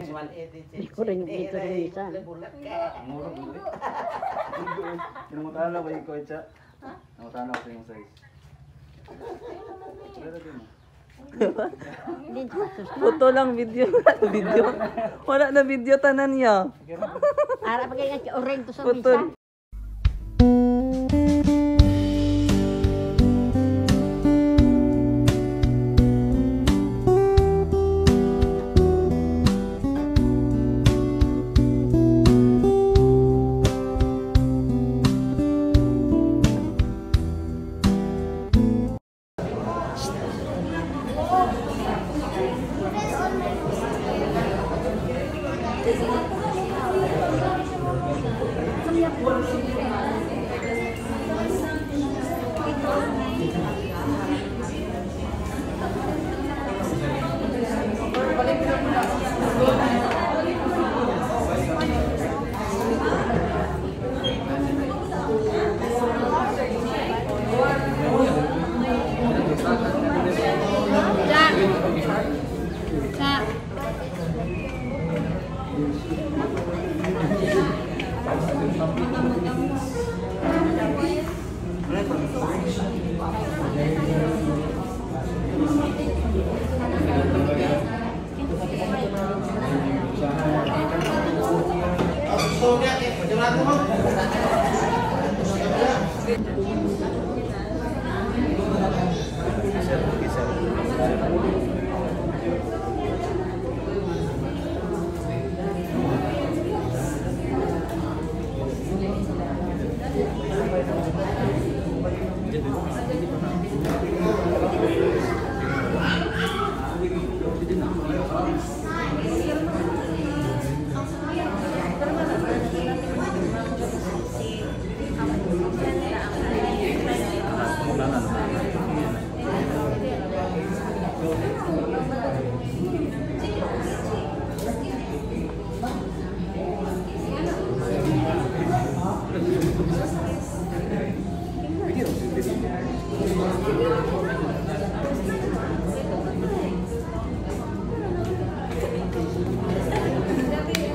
Hindi ko rin dito rin isa. Murag mo eh. Kinamutala ba yung koetsa? Namutala ko yung size. Pero din mo. Foto lang, video. Video. Wala na video tanan niya. Ara pa kaya oreng to sa Foto. misa.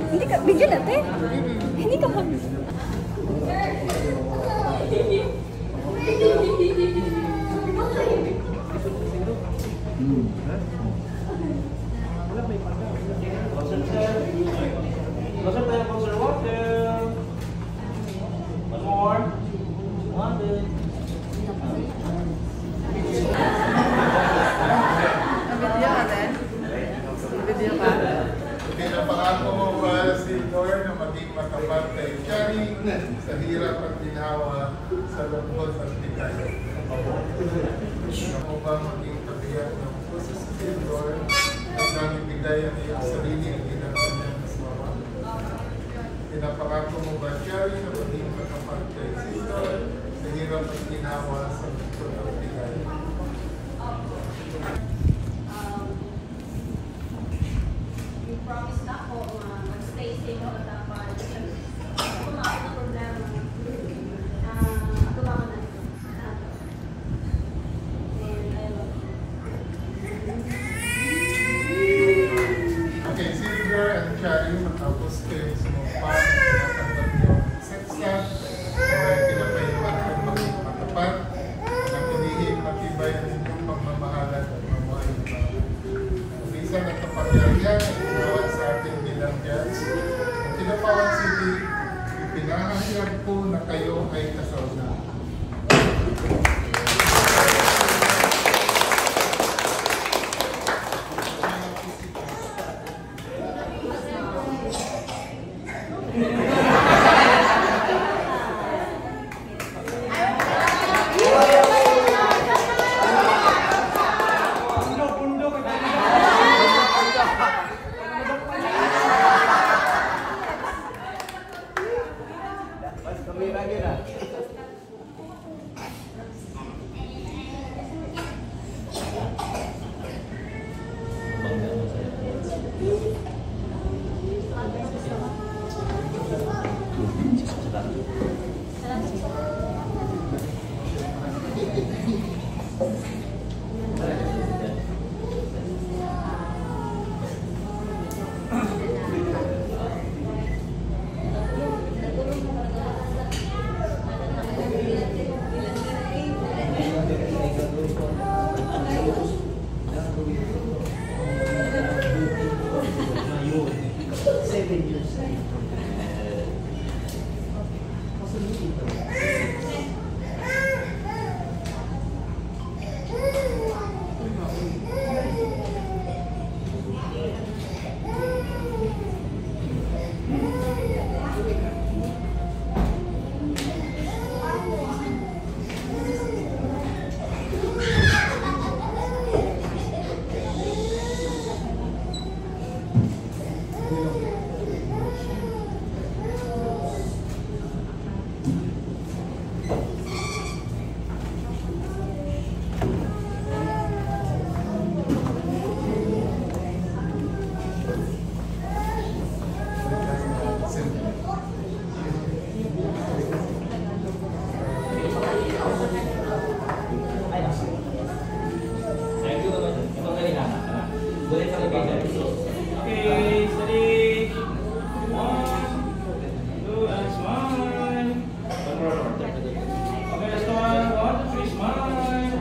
Hindi ka, bigyan natin. Hindi ka mag... Pinapangako mo ba si Lord na maging matapat kay Johnny sa hirap at ginawa sa lungkot at bigay? Ako ba maging kabiyak ng puso si Lord at nang ibigay ang iyong sarili ang ginagawa niya sa mama? Pinapangako mo ba, Johnny, na maging matapat kay si Lord sa hirap at ginawa sa lungkot at bigay? Promise na ako mag-stay safe ako dapat. Kung ako na problema, tulungan na. And I love you. Okay, Silver and Chari, matapos kayo sumumpa na tinatanggap yung seksa, ay pinapayuhan kong maging matapat, na pinihing matibay ang inyong pagmamahalan at mamuhay ng mga. Minsan at kapangyarihan ay tinawag sa ating bilang Diyos. Ang Tinapawan City, ipinahayag po na kayo ay kasal na. Okay, steady. 1, 2, and smile. Okay, last one. 1, 2, 3, smile.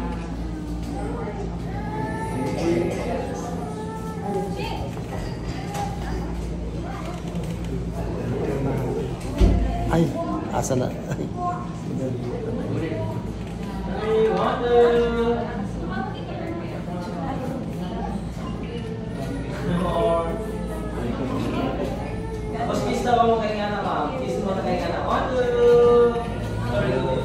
Ay, asa na? Steady, water. More. Mas kiss daw mo kay Ngana, ma'am. Kiss mo na kay Ngana. 1, 2. Very good.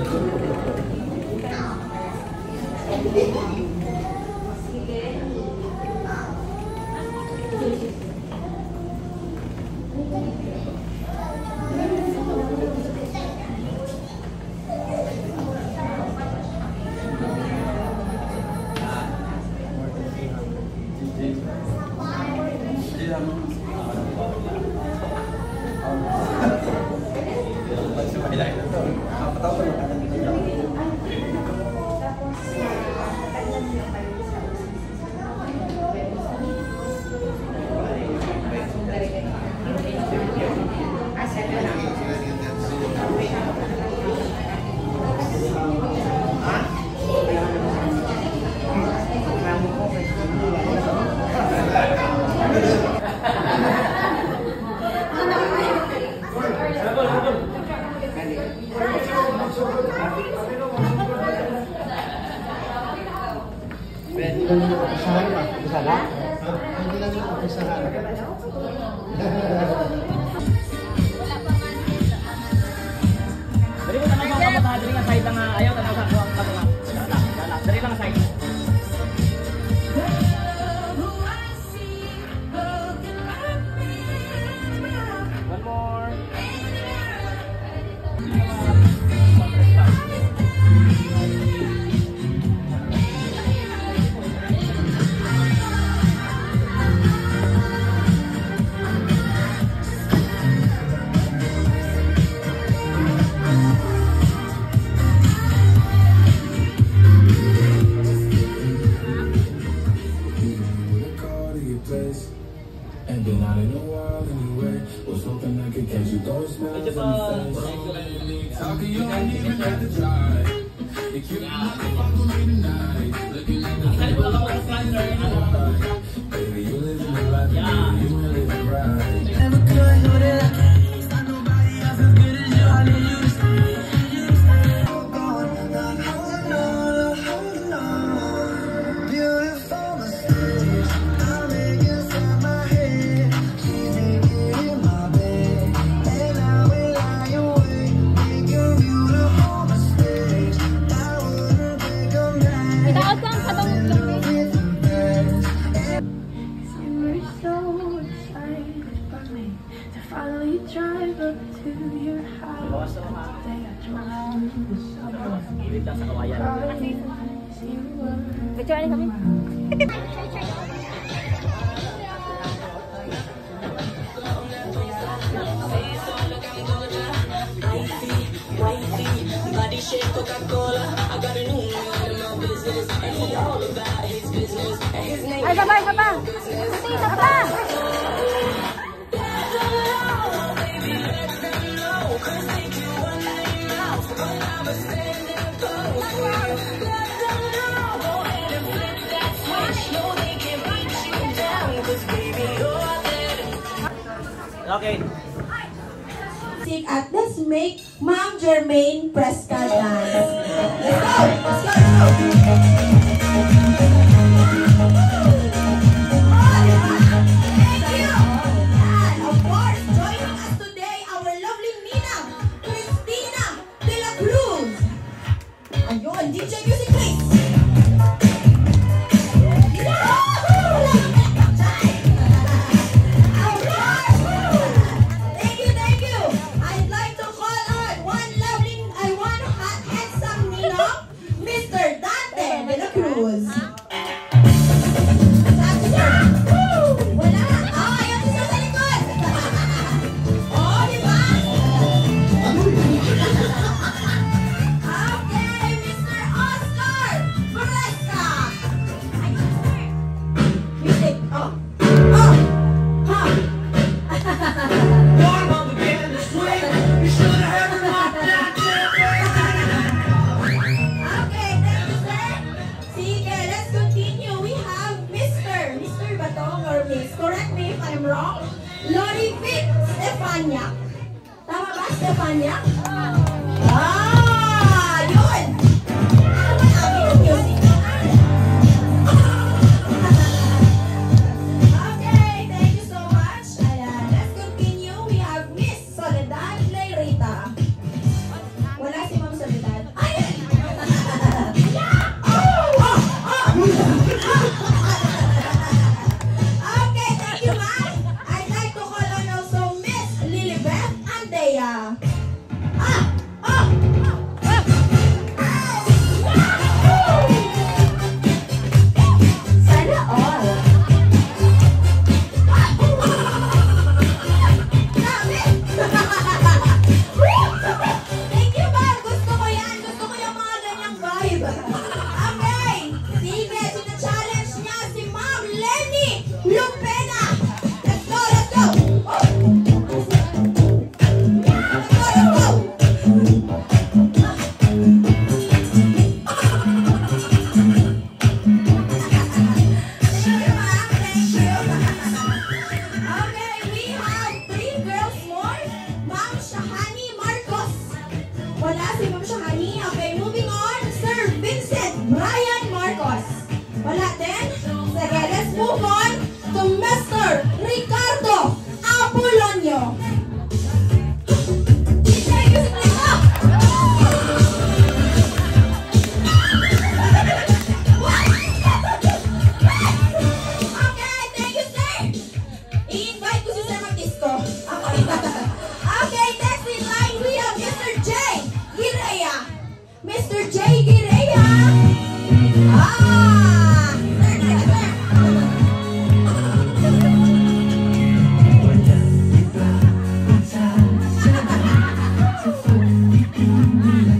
Hindi lang yung opisahan ba? Opisahan? Hindi lang yung opisahan. Dari mo tanong mga kapatid, dari nga side lang ayaw, tanong sa kuwang tanong. Dari lang side. One more. And been out in a while anyway. Was hoping I could catch you throwing smiles in the face. Talking, you ain't even have to try. If you not fuck with me tonight, looking at the baby, you living the life, baby, you living it right. Never could know that I can't find nobody else as good as you. I need you to stay. Hold on, beautiful mistakes. I make inside my head. She's naked in my bed, and I will lie awake, making beautiful mistakes. I wouldn't take a man. Itaas lang sa bangod lang eh. You were so excited for me to finally drive up to your house. Today I drove through the suburbs. Picture kami. Ay, baba, baba. Puti, baba. Okay. At let's make Ma'am Jermaine Presca dance. Let's go! Let's go! Thank you! And of course, joining us today, our lovely Ninang, Christina De La Cruz. Ayun, DJ music please! Mr. Dante De La Cruz. I'm wrong. Lori Vic Stefania. Tama ba, Stefania? Yun! Ang music. Okay, thank you so much. Ayan, let's continue. We have Miss Soledad Leirita. Wala si Ma'am Soledad. Ayan! Okay, thank you, ma'am. I'd like to call on also Miss Lilibeth Andea. Sana all. Thank you, ma'am. Gusto ko yan. Gusto ko yung mga ganyang vibe. Okay. Sige, sina-challenge niya si Ma'am Lenny Lupena. Let's go, let's go. Let's go. Thank you, ma'am. Thank you. Okay, we have 3 girls more. Ma'am Shahani Marcos. Wala si Ma'am Shahani. Okay, moving on. Sir Vincent Brian Marcos. Wala din. Sige, let's move on to Mr. Ricardo Apolonio. DJ Music, please up. Okay, thank you, sir. I-invite ko si Sir Mag-disco. Okay, next in line, we have Mr. J. Gireya. Mr. J. Gireya.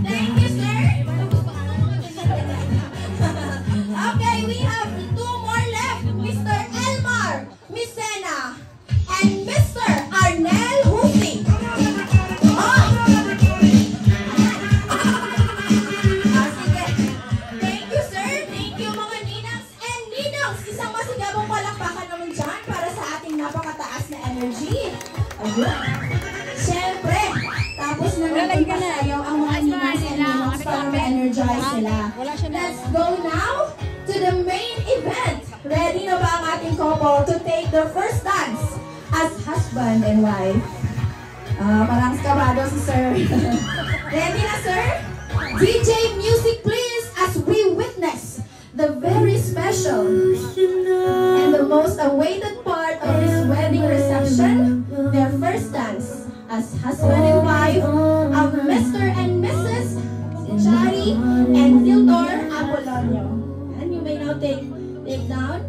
Thank you, sir. Okay, we have 2 more left. Mr. Elmar Misena and Mr. Arnel Husi. Sige. Thank you, sir. Thank you, mga ninangs and ninongs. Isang masigabong palakpakan naman dyan para sa ating napakataas na energy. Ayun. Siyempre, tapos na nagpasayaw ang mga ninangs and ninongs para ma-energize sila. Let's go now to the main event. Ready na ba ang ating couple to take their first dance as husband and wife? Parang skabado si sir. Ready na, sir? DJ Music, please, as we witness the very special and the most awaited part of this wedding reception, their first dance as husband and wife of Mr. and Mrs. Shari and Theodore Apolonio. And you may now take down.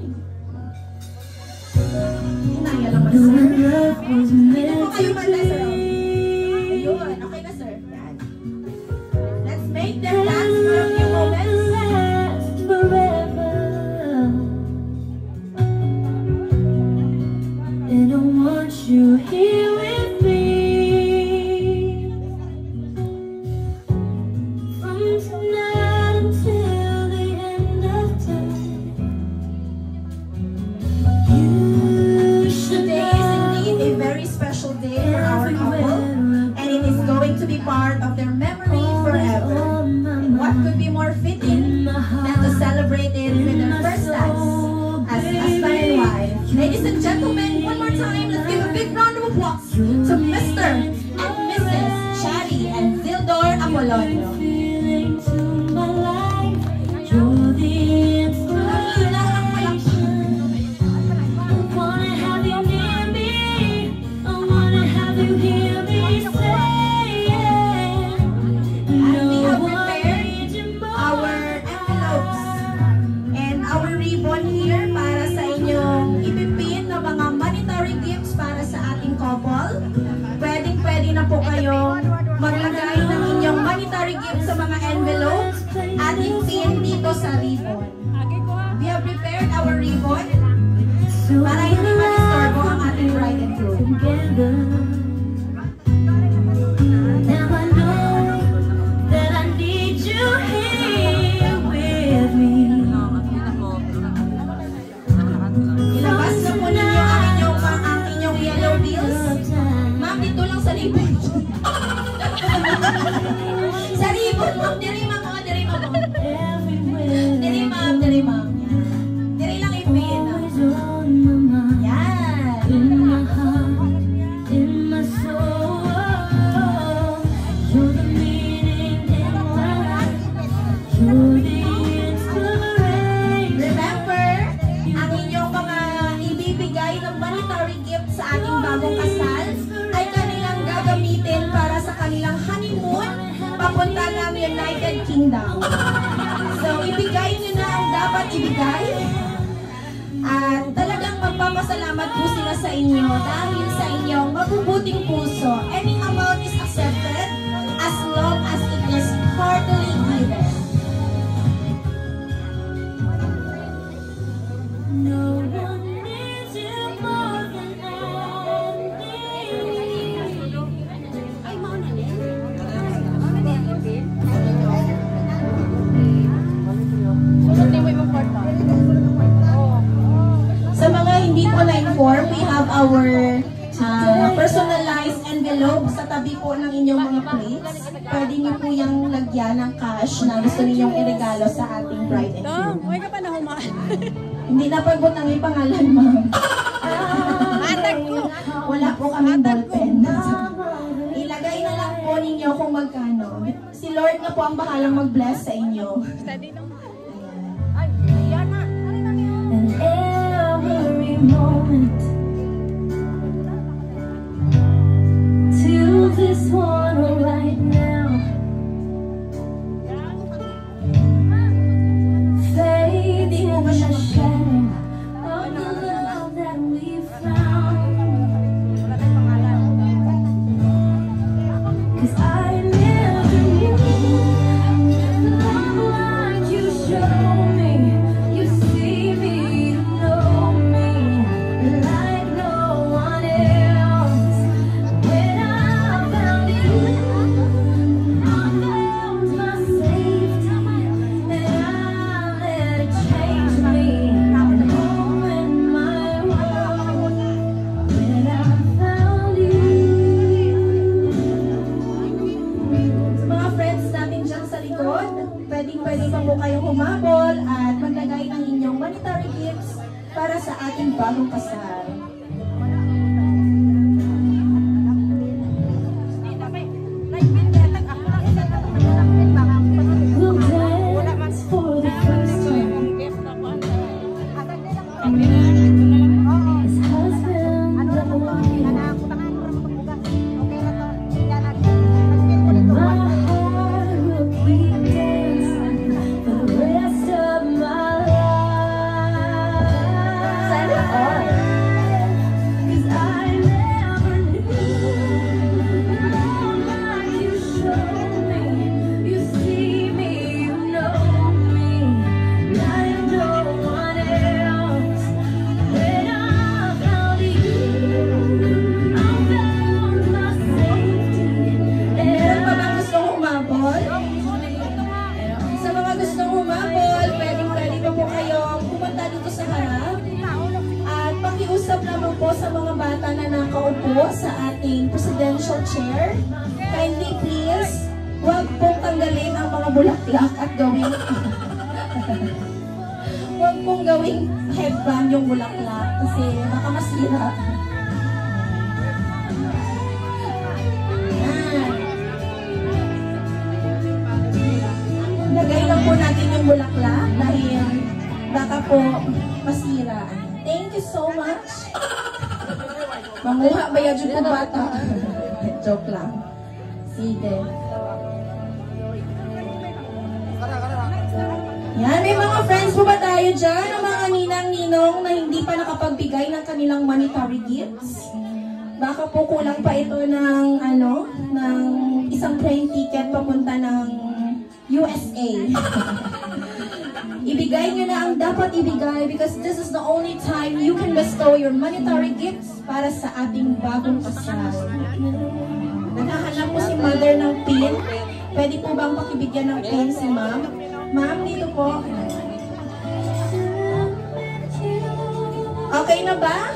Naya lang man, sir. Dito po kayo banda, sir. Ayun, okay na, sir. Yan. Let's make them dance for a few moments. And I want you here with me. From tonight until the end of time. You should Today is indeed a very special day for our couple, and it is going to be part of their memory forever. And what could be more fitting than to celebrate it with their first dance as husband and wife? Ladies and gentlemen, one more time, let's give a big round of applause to Mr. and Mrs. Shari and Theodore Apolonio. feeling to my life. You're the inspiration. I wanna have you near me. I wanna have you hear me say it. And we have No one prepared needs you more. our envelopes and our ribbon here para sa inyong ipipin na mga monetary gifts para sa ating couple. Pwedeng-pwede na po kayo maglagay ng inyong monetary gifts sa mga envelopes at ipin dito sa ribbon. We have prepared our ribbon para hindi ma-disturbo ang ating bride and groom. Together. Now I know that I need you here with me. Ilabas na po ninyo ang inyong mga monetary gift sa ating bagong kasal ay kanilang gagamitin para sa kanilang honeymoon papunta ng United Kingdom. So, ibigay nyo na ang dapat ibigay. At talagang magpapasalamat po sila sa inyo dahil sa inyong mabubuting puso. Any amount is accepted as long as it is heartily given. No one needs you more than I need. Ay, mauna niya. Sa mga hindi po na-inform, we have our personalized envelope sa tabi po ng inyong mga plates. Pwede niyo po yung lagyan ng cash na gusto ninyong iregalo sa ating bride and groom. Huwag ka pa na humaan. Hindi na pagbot ang pangalan, ma'am. Wala po kaming ballpen. Ilagay na lang po ninyo kung magkano. Si Lord na po ang bahalang mag-bless sa inyo. And every moment to this one right now, fading in the shadow of the love that we found. 'Cause I never knew love like you show me. You see me, you know me like no one else. When I found you, I found my safety, and I let it change me and open my world. When I found you. Sa mga friends natin dyan sa likod, pwede pa po kayong humabol at maglagay ng inyong monetary gifts para sa ating bagong kasal. We'll dance for the first time as husband and wife. My heart will keep dancing for the rest of my life. Sana all. 'Cause I never knew love like you showed me. You see me, you know me like no one else. When I found you, I found my safety. Meron pa bang gustong humabol? Sa mga gustong humabol, pwede pa po kayong pumunta dito sa harap. At pakiusap naman po sa mga bata na nakaupo sa ating presidential chair. Kindly please, huwag pong tanggalin ang mga bulaklak at gawing huwag pong gawing headband yung bulaklak kasi baka masira. Lagay lang po natin yung bulaklak dahil baka po masira. Thank you so much. Manguha ba yan yung bata? Joke lang. Sige. Yan, may mga friends po ba tayo dyan? Ang mga ninang-ninong na hindi pa nakapagbigay ng kanilang monetary gifts? Baka po kulang pa ito ng ng isang train ticket papunta ng USA. Ibigay nyo na ang dapat ibigay because this is the only time you can bestow your monetary gifts para sa ating bagong kasal. Naghahanap po si mother ng pin. Pwede po bang pakibigyan ng pin si ma'am? Ma'am, dito po. Okay na ba?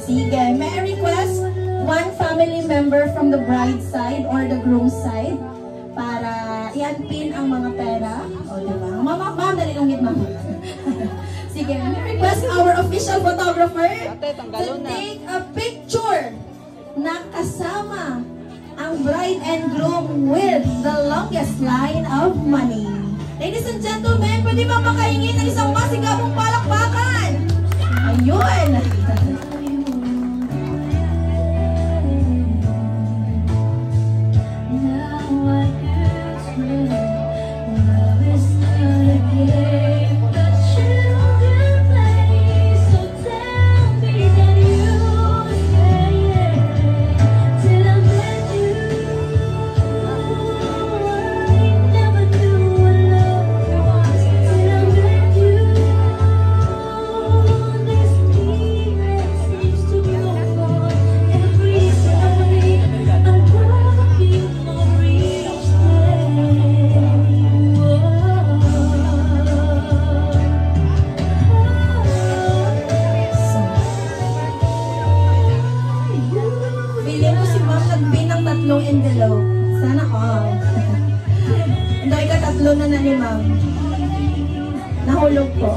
Sige. May I request one family member from the bride side or the groom side para i-unpin ang mga pera. O, diba? Ma'am, dali lang yun, ma'am. Sige. May request our official photographer to take a picture na kasama ang bride and groom with the longest line of money. Ladies and gentlemen, pwede ba makahingi ng isang masigabong palakpakan? Ayun! magpin ng 3 envelope. Sana all. Ito, ika-3 na ni ma'am. Nahulog po.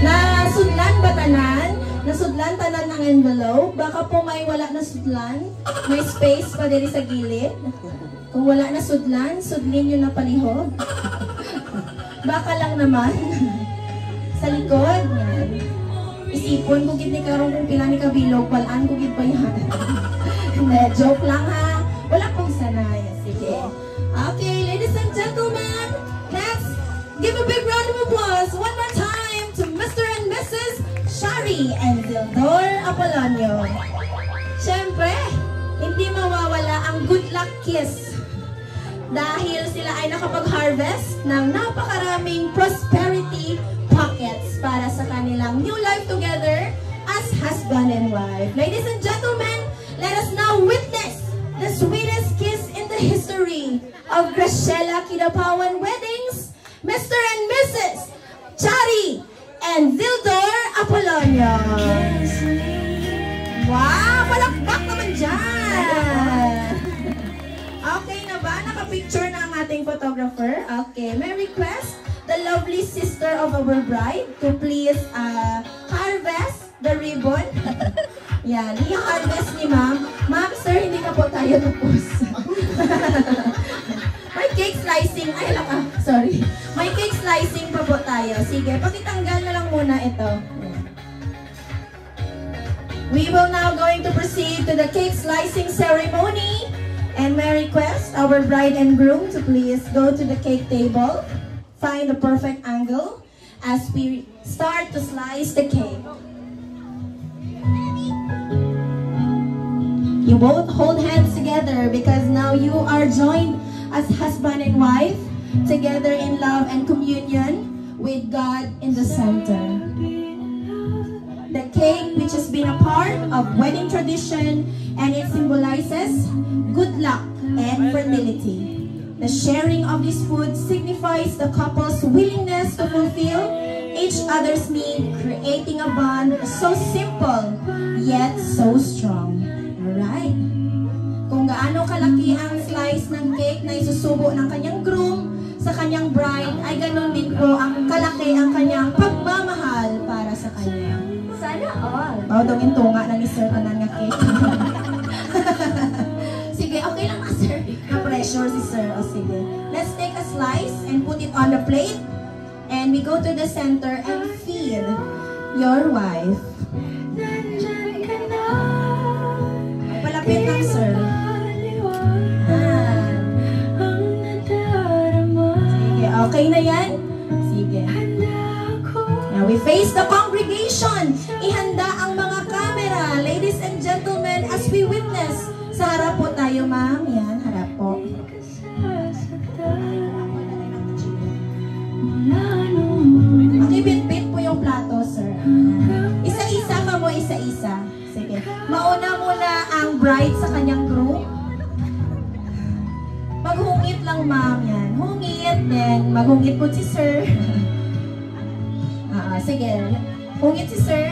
Nasudlan ba tanan? Nasudlan tanan ng envelope? Baka po may wala na sudlan. May space pa diri sa gilid. Kung wala na sudlan, sudlin nyo na palihog. Baka lang naman. Sa likod. Yan. Isipon ko gid ni karong kung pila ni kabilog, walaan ko gid pa yan. Hindi, joke lang ha. Wala pong sanay. Sige. Okay, ladies and gentlemen, let's give a big round of applause one more time to Mr. and Mrs. Shari and Zildor Apolonio. Siyempre, hindi mawawala ang good luck kiss dahil sila ay nakapag-harvest ng napakaraming prosperity pockets para sa kanilang new life together as husband and wife. Ladies and gentlemen, let us now witness the sweetest kiss in the history of Graciela Kidapawan weddings, Mr. and Mrs. Shari and Zildor Apolonio. Wow! Palakpak naman dyan! Okay na ba? Naka-picture na ang ating photographer. Okay, may request the lovely sister of our bride to please harvest the ribbon. Yan, i-harvest ni ma'am. Ma'am, sir, hindi na po tayo tapos. May cake slicing. Ay, sorry. May cake slicing pa po tayo. Sige, pakitanggal na lang muna ito. We will now going to proceed to the cake slicing ceremony. And may request our bride and groom to please go to the cake table. Find the perfect angle as we start to slice the cake. You both hold hands together because now you are joined as husband and wife together in love and communion with God in the center. The cake, which has been a part of wedding tradition, and it symbolizes good luck and fertility. The sharing of this food signifies the couple's willingness to fulfill each other's need, creating a bond so simple yet so strong. Alright? Kung gaano kalaki ang slice ng cake na isusubo ng kanyang groom sa kanyang bride, ay ganun din po ang kalaki ang kanyang pagmamahal para sa kanya. Sana all. Dongin tunga na ni Sir kanan nga cake. Sige, okay lang na Sir. Na-pressure si Sir. O sige. Let's take a slice and put it on the plate. And we go to the center and feed your wife. Palapit lang Sir. Sige, okay na yan? Sige. Now we face the congregation. Ihanda ang mga camera, ladies and gentlemen, as we witness. Sa harap po tayo, ma'am. Yan, harap po. Pakibit-bit po yung plato, sir. Isa-isa ka mo, isa-isa. Sige. Mauna muna ang bride sa kanyang groom. Maghungit lang, ma'am. Yan. Hungit. Then, maghungit po si sir. Sige. Hungit si sir.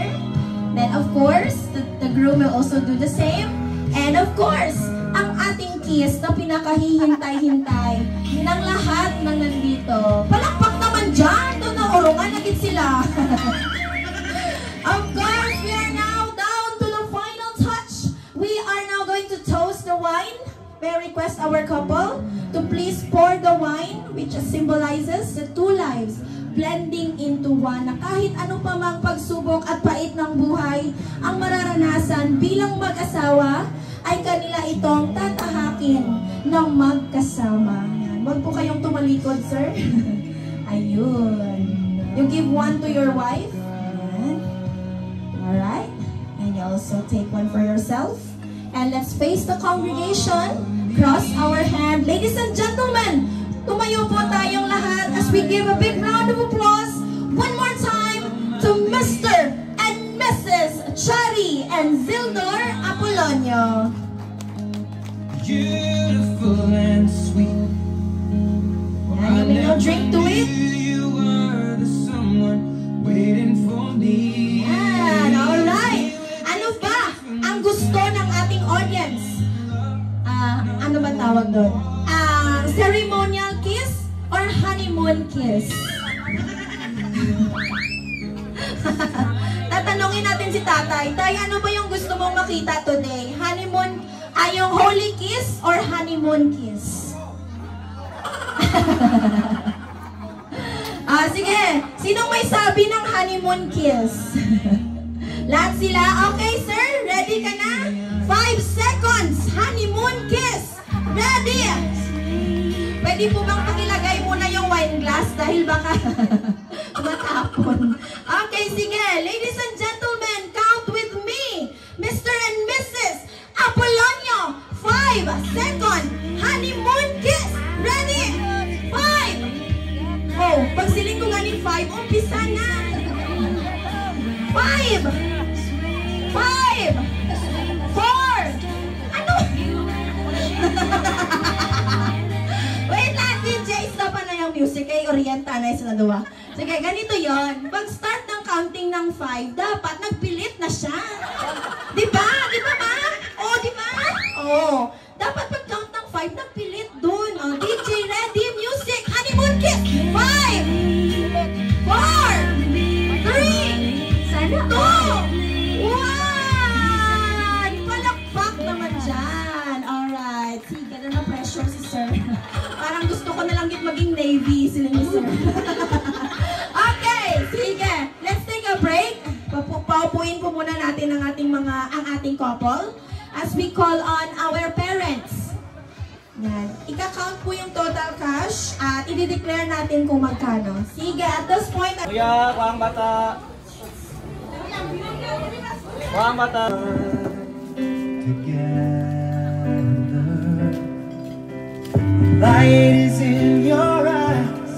Then, of course, the groom will also do the same. And of course, ang ating kiss na pinakahihintay-hintay ng lahat ng nandito. Palakpak naman dyan! Doon na urungan na gid sila. Of course, we are now down to the final touch. We are now going to toast the wine. May I request our couple to please pour the wine, which symbolizes the two lives blending into one, na kahit ano pa mang pagsubok at pait ng buhay ang mararanasan bilang mag-asawa, ay kanila itong tatahakin ng magkasama. Yan. Huwag po kayong tumalikod, sir. Ayun. You give one to your wife. Yan. Alright. And you also take one for yourself. And let's face the congregation. Cross our hand. Ladies and gentlemen, tumayo po tayong lahat as we give a big round of applause one more time to Mr. and Mrs. Shari and Zildor Apolonio. Beautiful and sweet. Yeah, you may now drink to it. You were the someone waiting Tatanungin natin si tatay. Tay, ano ba yung gusto mong makita today? Honeymoon, yung holy kiss or honeymoon kiss? Sige. Sinong may sabi ng honeymoon kiss? Lahat sila? Okay, sir? Ready ka na? 5 seconds. Honeymoon kiss. Ready? Pwede po bang pakilagay muna yung wine glass dahil baka matapon. Okay, sige. Ladies and gentlemen, count with me. Mr. and Mrs. Apolonio. 5 seconds. Honeymoon kiss. Ready? 5. Oh, pag siling ko ganin 5, umpisa na. 5. 5. 4. Ano? Wait lang, DJ. Stop na yung music. Ay, orienta na sila dua. Sige, ganito yon. Pag-start ng counting ng 5, dapat nagpilit na siya. Diba? Diba ba? Oh, diba? Oh. Dapat pag-count ng 5, nagpilit dun. Oh, DJ, ready, music. Honeymoon kiss. 5. 4. 3. 2. 1. Palakpak naman dyan. Alright. Sige, na pressure si sir. Parang gusto ko na lang maging Navy sila ni sir. Okay, sige. Let's take a break. Paupuin po muna natin ang ating couple as we call on our parents. Yan. Ika-count po yung total cash at i-declare natin kung magkano. Sige, at this point... Kuya, kuhang bata. Kuhang bata. Light is in your eyes,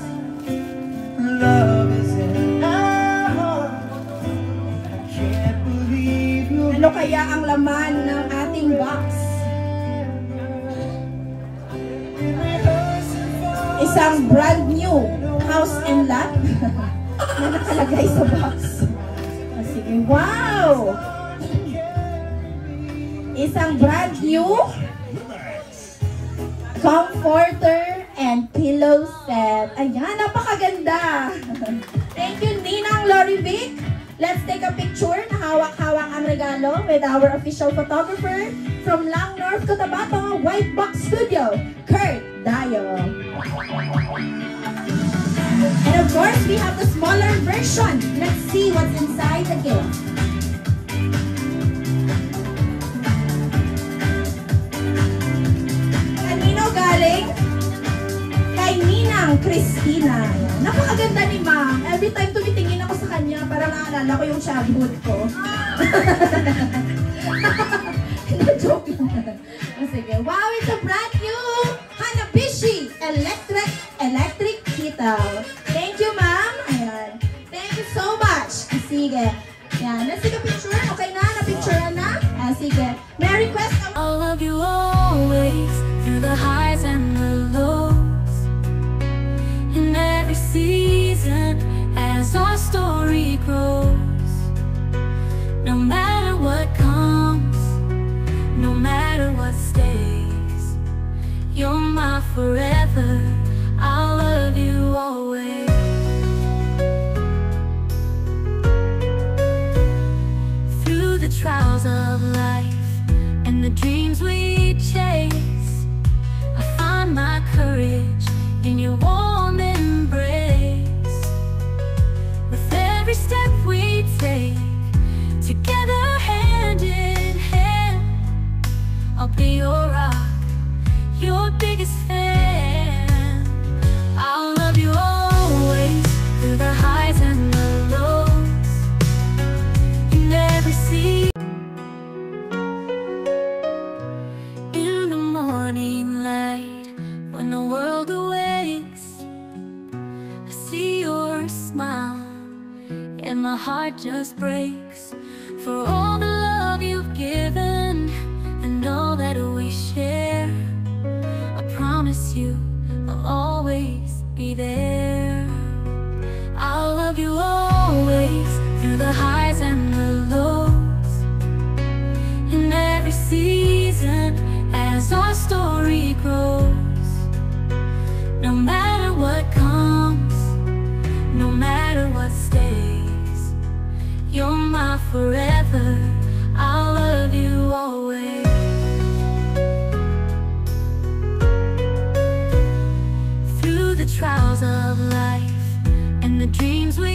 love is in our hearts. I can't believe you. Ano kaya ang laman ng ating box? Isang brand new house and lot na nakalagay sa box. Sige, wow! Isang brand new comforter and pillow set. Ayan, napakaganda. Thank you, Ninang Lorivic. Let's take a picture na hawak-hawak ang regalo with our official photographer from Lang North Cotabato, White Box Studio, Kurt Dayo. And of course, we have the smaller version. Let's see what's inside the gift. Galing kay Ninang Christina. Napakaganda ni Ma'am. Every time tumitingin ako sa kanya, parang naalala ko yung childhood ko. Na-joke lang. Sige. Wow, it's a brand new Hanabishi electric kettle. Thank you, Ma'am. Ayan. Thank you so much. Sige. Ayan. Let's take a picture. Okay na? Na-picture na? Sige. May request. I'll love you always. Through the highs and the lows, in every season as our story grows. No matter what comes, no matter what stays, you're my forever. I'll love you always. Through the trials of life and the dreams we chase, my courage in your warm embrace. With every step we take, together hand in hand, I'll be your rock, your biggest fan. I'll love you always, through the highs and the lows, in every season. In the morning light, when the world awakes, I see your smile, and my heart just breaks for all the love you've given and all that we share. I promise you I'll always be there. I'll love you always, through the highs and the lows, in every season as our story grows. No matter what comes, no my forever. I'll love you always. Through the trials of life and the dreams we